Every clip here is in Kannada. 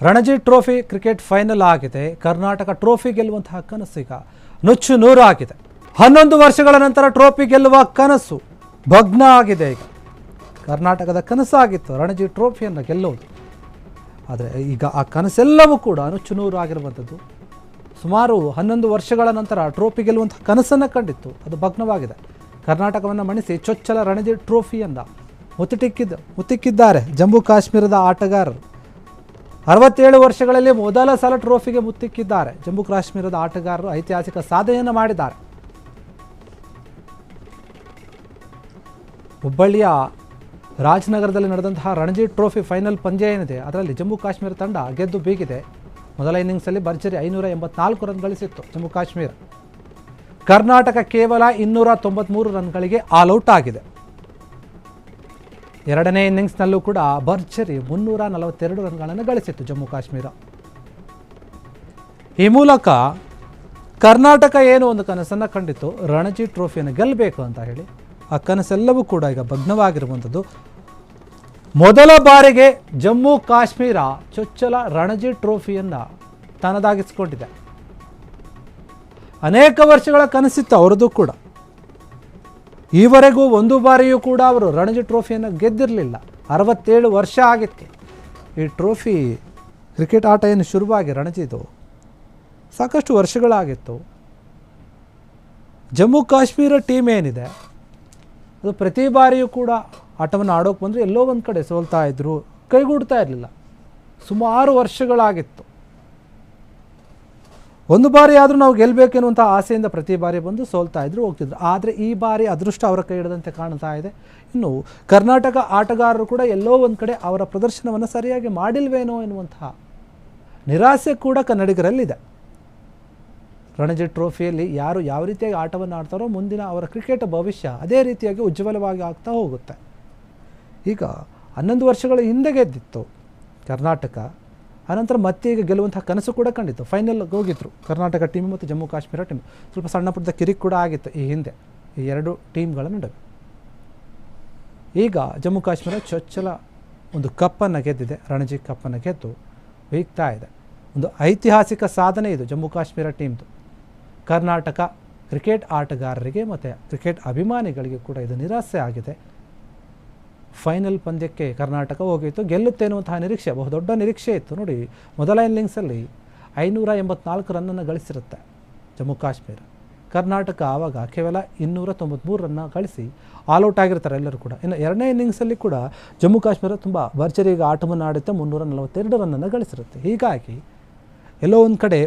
ರಣಜಿ ಟ್ರೋಫಿ ಕ್ರಿಕೆಟ್ ಫೈನಲ್ ಆಗಿದೆ. ಕರ್ನಾಟಕ ಟ್ರೋಫಿ ಗೆಲ್ಲುವಂತಹ ಕನಸು ಈಗ ನುಚ್ಚು ನೂರಾಗಿದೆ. 11 ವರ್ಷಗಳ ನಂತರ ಟ್ರೋಫಿ ಗೆಲ್ಲುವ ಕನಸು ಭಗ್ನ ಆಗಿದೆ. ಈಗ ಕರ್ನಾಟಕದ ಕನಸಾಗಿತ್ತು ರಣಜಿ ಟ್ರೋಫಿಯನ್ನು ಗೆಲ್ಲುವುದು. ಆದರೆ ಈಗ ಆ ಕನಸೆಲ್ಲವೂ ಕೂಡ ನುಚ್ಚು ನೂರಾಗಿರುವಂಥದ್ದು. ಸುಮಾರು 11 ವರ್ಷಗಳ ನಂತರ ಟ್ರೋಫಿ ಗೆಲ್ಲುವಂತಹ ಕನಸನ್ನು ಕಂಡಿತ್ತು, ಅದು ಭಗ್ನವಾಗಿದೆ. ಕರ್ನಾಟಕವನ್ನು ಮಣಿಸಿ ಚೊಚ್ಚಲ ರಣಜಿ ಟ್ರೋಫಿಯನ್ನು ಮುತ್ತಿಕ್ಕಿದ್ದಾರೆ ಜಮ್ಮು ಕಾಶ್ಮೀರದ ಆಟಗಾರರು. 67 ವರ್ಷಗಳಲ್ಲಿ ಮೊದಲ ಸಲ ಟ್ರೋಫಿಗೆ ಮುತ್ತಿಕ್ಕಿದ್ದಾರೆ ಜಮ್ಮು ಕಾಶ್ಮೀರದ ಆಟಗಾರರು. ಐತಿಹಾಸಿಕ ಸಾಧನೆಯನ್ನು ಮಾಡಿದ್ದಾರೆ. ಹುಬ್ಬಳ್ಳಿಯ ರಾಜನಗರದಲ್ಲಿ ನಡೆದಂತಹ ರಣಜಿ ಟ್ರೋಫಿ ಫೈನಲ್ ಪಂದ್ಯ ಏನಿದೆ ಅದರಲ್ಲಿ ಜಮ್ಮು ಕಾಶ್ಮೀರ ತಂಡ ಗೆದ್ದು ಬೀಗಿದೆ. ಮೊದಲ ಇನ್ನಿಂಗ್ಸಲ್ಲಿ ಭರ್ಜರಿ 584 ರನ್ ಗಳಿಸಿತ್ತು ಜಮ್ಮು ಕಾಶ್ಮೀರ. ಕರ್ನಾಟಕ ಕೇವಲ 293 ರನ್ಗಳಿಗೆ ಆಲ್ಔಟ್ ಆಗಿದೆ. ಎರಡನೇ ಇನ್ನಿಂಗ್ಸ್ನಲ್ಲೂ ಕೂಡ ಭರ್ಜರಿ 342 ರನ್ಗಳನ್ನು ಗಳಿಸಿತ್ತು ಜಮ್ಮು ಕಾಶ್ಮೀರ. ಈ ಮೂಲಕ ಕರ್ನಾಟಕ ಏನು ಒಂದು ಕನಸನ್ನು ಕಂಡಿತ್ತು, ರಣಜಿ ಟ್ರೋಫಿಯನ್ನು ಗೆಲ್ಲಬೇಕು ಅಂತ ಹೇಳಿ. ಆ ಕನಸೆಲ್ಲವೂ ಕೂಡ ಈಗ ಭಗ್ನವಾಗಿರುವಂಥದ್ದು. ಮೊದಲ ಬಾರಿಗೆ ಜಮ್ಮು ಕಾಶ್ಮೀರ ಚೊಚ್ಚಲ ರಣಜಿ ಟ್ರೋಫಿಯನ್ನು ತನ್ನದಾಗಿಸಿಕೊಂಡಿದೆ. ಅನೇಕ ವರ್ಷಗಳ ಕನಸಿತ್ತು ಅವರದ್ದು ಕೂಡ. ಈವರೆಗೂ ಒಂದು ಬಾರಿಯೂ ಕೂಡ ಅವರು ರಣಜಿ ಟ್ರೋಫಿಯನ್ನು ಗೆದ್ದಿರಲಿಲ್ಲ. 67 ವರ್ಷ ಆಗಿತ್ತು ಈ ಟ್ರೋಫಿ ಕ್ರಿಕೆಟ್ ಆಟ ಏನು ಶುರುವಾಗಿ. ರಣಜಿದು ಸಾಕಷ್ಟು ವರ್ಷಗಳಾಗಿತ್ತು. ಜಮ್ಮು ಕಾಶ್ಮೀರ ಟೀಮ್ ಏನಿದೆ ಅದು ಪ್ರತಿ ಬಾರಿಯೂ ಕೂಡ ಆಟವನ್ನು ಆಡೋಕೆ ಬಂದರೆ ಎಲ್ಲೋ ಒಂದು ಕಡೆ ಸೋಲ್ತಾ ಇದ್ದರು, ಕೈಗೂಡ್ತಾ ಇರಲಿಲ್ಲ. ಸುಮಾರು ವರ್ಷಗಳಾಗಿತ್ತು. ಒಂದು ಬಾರಿ ಆದರೂ ನಾವು ಗೆಲ್ಲಬೇಕೆನ್ನುವಂಥ ಆಸೆಯಿಂದ ಪ್ರತಿ ಬಾರಿ ಬಂದು ಸೋಲ್ತಾ ಇದ್ರು, ಹೋಗ್ತಿದ್ರು. ಆದರೆ ಈ ಬಾರಿ ಅದೃಷ್ಟ ಅವರ ಕೈ ಹಿಡಿದಂತೆ ಕಾಣ್ತಾ ಇದೆ. ಇನ್ನು ಕರ್ನಾಟಕ ಆಟಗಾರರು ಕೂಡ ಎಲ್ಲೋ ಒಂದು ಕಡೆ ಅವರ ಪ್ರದರ್ಶನವನ್ನು ಸರಿಯಾಗಿ ಮಾಡಿಲ್ವೇನೋ ಎನ್ನುವಂತಹ ನಿರಾಸೆ ಕೂಡ ಕನ್ನಡಿಗರಲ್ಲಿದೆ. ರಣಜಿ ಟ್ರೋಫಿಯಲ್ಲಿ ಯಾರು ಯಾವ ರೀತಿಯಾಗಿ ಆಟವನ್ನು ಆಡ್ತಾರೋ ಮುಂದಿನ ಅವರ ಕ್ರಿಕೆಟ್ ಭವಿಷ್ಯ ಅದೇ ರೀತಿಯಾಗಿ ಉಜ್ವಲವಾಗಿ ಆಗ್ತಾ ಹೋಗುತ್ತೆ. ಈಗ 11 ವರ್ಷಗಳ ಹಿಂದೆ ಗೆದ್ದಿತ್ತು ಕರ್ನಾಟಕ. ಆನಂತರ ಮತ್ತೆ ಈಗ ಗೆಲ್ಲುವಂತಹ ಕನಸು ಕೂಡ ಕಂಡಿತ್ತು. ಫೈನಲ್ಗೆ ಹೋಗಿದ್ರು ಕರ್ನಾಟಕ ಟೀಮ್ ಮತ್ತು ಜಮ್ಮು ಕಾಶ್ಮೀರ ಟೀಮ್. ಸ್ವಲ್ಪ ಸಣ್ಣ ಪುಟ್ಟ ಕಿರಿಕ್ ಕೂಡ ಆಗಿತ್ತು ಈ ಹಿಂದೆ ಈ ಎರಡು ಟೀಮ್ಗಳ ನಡುವೆ. ಈಗ ಜಮ್ಮು ಕಾಶ್ಮೀರ ಚೊಚ್ಚಲ ಒಂದು ಕಪ್ಪನ್ನು ಗೆದ್ದಿದೆ. ರಣಜಿ ಕಪ್ಪನ್ನು ಗೆದ್ದು ಹೋಗ್ತಾ ಇದೆ. ಒಂದು ಐತಿಹಾಸಿಕ ಸಾಧನೆ ಇದು ಜಮ್ಮು ಕಾಶ್ಮೀರ ಟೀಮ್ದು. ಕರ್ನಾಟಕ ಕ್ರಿಕೆಟ್ ಆಟಗಾರರಿಗೆ ಮತ್ತು ಕ್ರಿಕೆಟ್ ಅಭಿಮಾನಿಗಳಿಗೆ ಕೂಡ ಇದು ನಿರಾಸೆ ಆಗಿದೆ. ಫೈನಲ್ ಪಂದ್ಯಕ್ಕೆ ಕರ್ನಾಟಕ ಹೋಗಿತ್ತು, ಗೆಲ್ಲುತ್ತೆ ಅನ್ನುವಂತಹ ನಿರೀಕ್ಷೆ, ಬಹುದೊಡ್ಡ ನಿರೀಕ್ಷೆ ಇತ್ತು. ನೋಡಿ, ಮೊದಲ ಇನ್ನಿಂಗ್ಸಲ್ಲಿ 584 ರನ್ನನ್ನು ಗಳಿಸಿರುತ್ತೆ ಜಮ್ಮು ಕಾಶ್ಮೀರ. ಕರ್ನಾಟಕ ಆವಾಗ ಕೇವಲ 293 ರನ್ನ ಗಳಿಸಿ ಆಲ್ಔಟ್ ಆಗಿರ್ತಾರೆ ಎಲ್ಲರೂ ಕೂಡ. ಇನ್ನು ಎರಡನೇ ಇನ್ನಿಂಗ್ಸಲ್ಲಿ ಕೂಡ ಜಮ್ಮು ಕಾಶ್ಮೀರ ತುಂಬ ಭರ್ಜರಿಗೆ ಆಟವನ್ನು ಆಡುತ್ತೆ, 342 ರನ್ನನ್ನು ಗಳಿಸಿರುತ್ತೆ. ಹೀಗಾಗಿ ಎಲ್ಲೋ ಒಂದು ಕಡೆ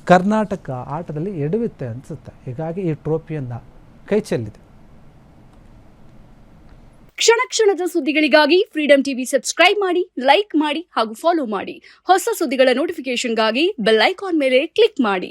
ಕರ್ನಾಟಕ ಆಟದಲ್ಲಿ ಎಡವಿತ್ತೆ ಅನಿಸುತ್ತೆ. ಹೀಗಾಗಿ ಈ ಟ್ರೋಫಿಯನ್ನು ಕೈ ಚೆಲ್ಲಿದೆ. ಕ್ಷಣ ಕ್ಷಣದ ಸುದ್ದಿಗಳಿಗಾಗಿ ಫ್ರೀಡಂ ಟಿವಿ ಸಬ್ಸ್ಕ್ರೈಬ್ ಮಾಡಿ, ಲೈಕ್ ಮಾಡಿ ಹಾಗೂ ಫಾಲೋ ಮಾಡಿ. ಹೊಸ ಸುದ್ದಿಗಳ ನೋಟಿಫಿಕೇಶನ್ಗಾಗಿ ಬೆಲ್ ಐಕಾನ್ ಮೇಲೆ ಕ್ಲಿಕ್ ಮಾಡಿ.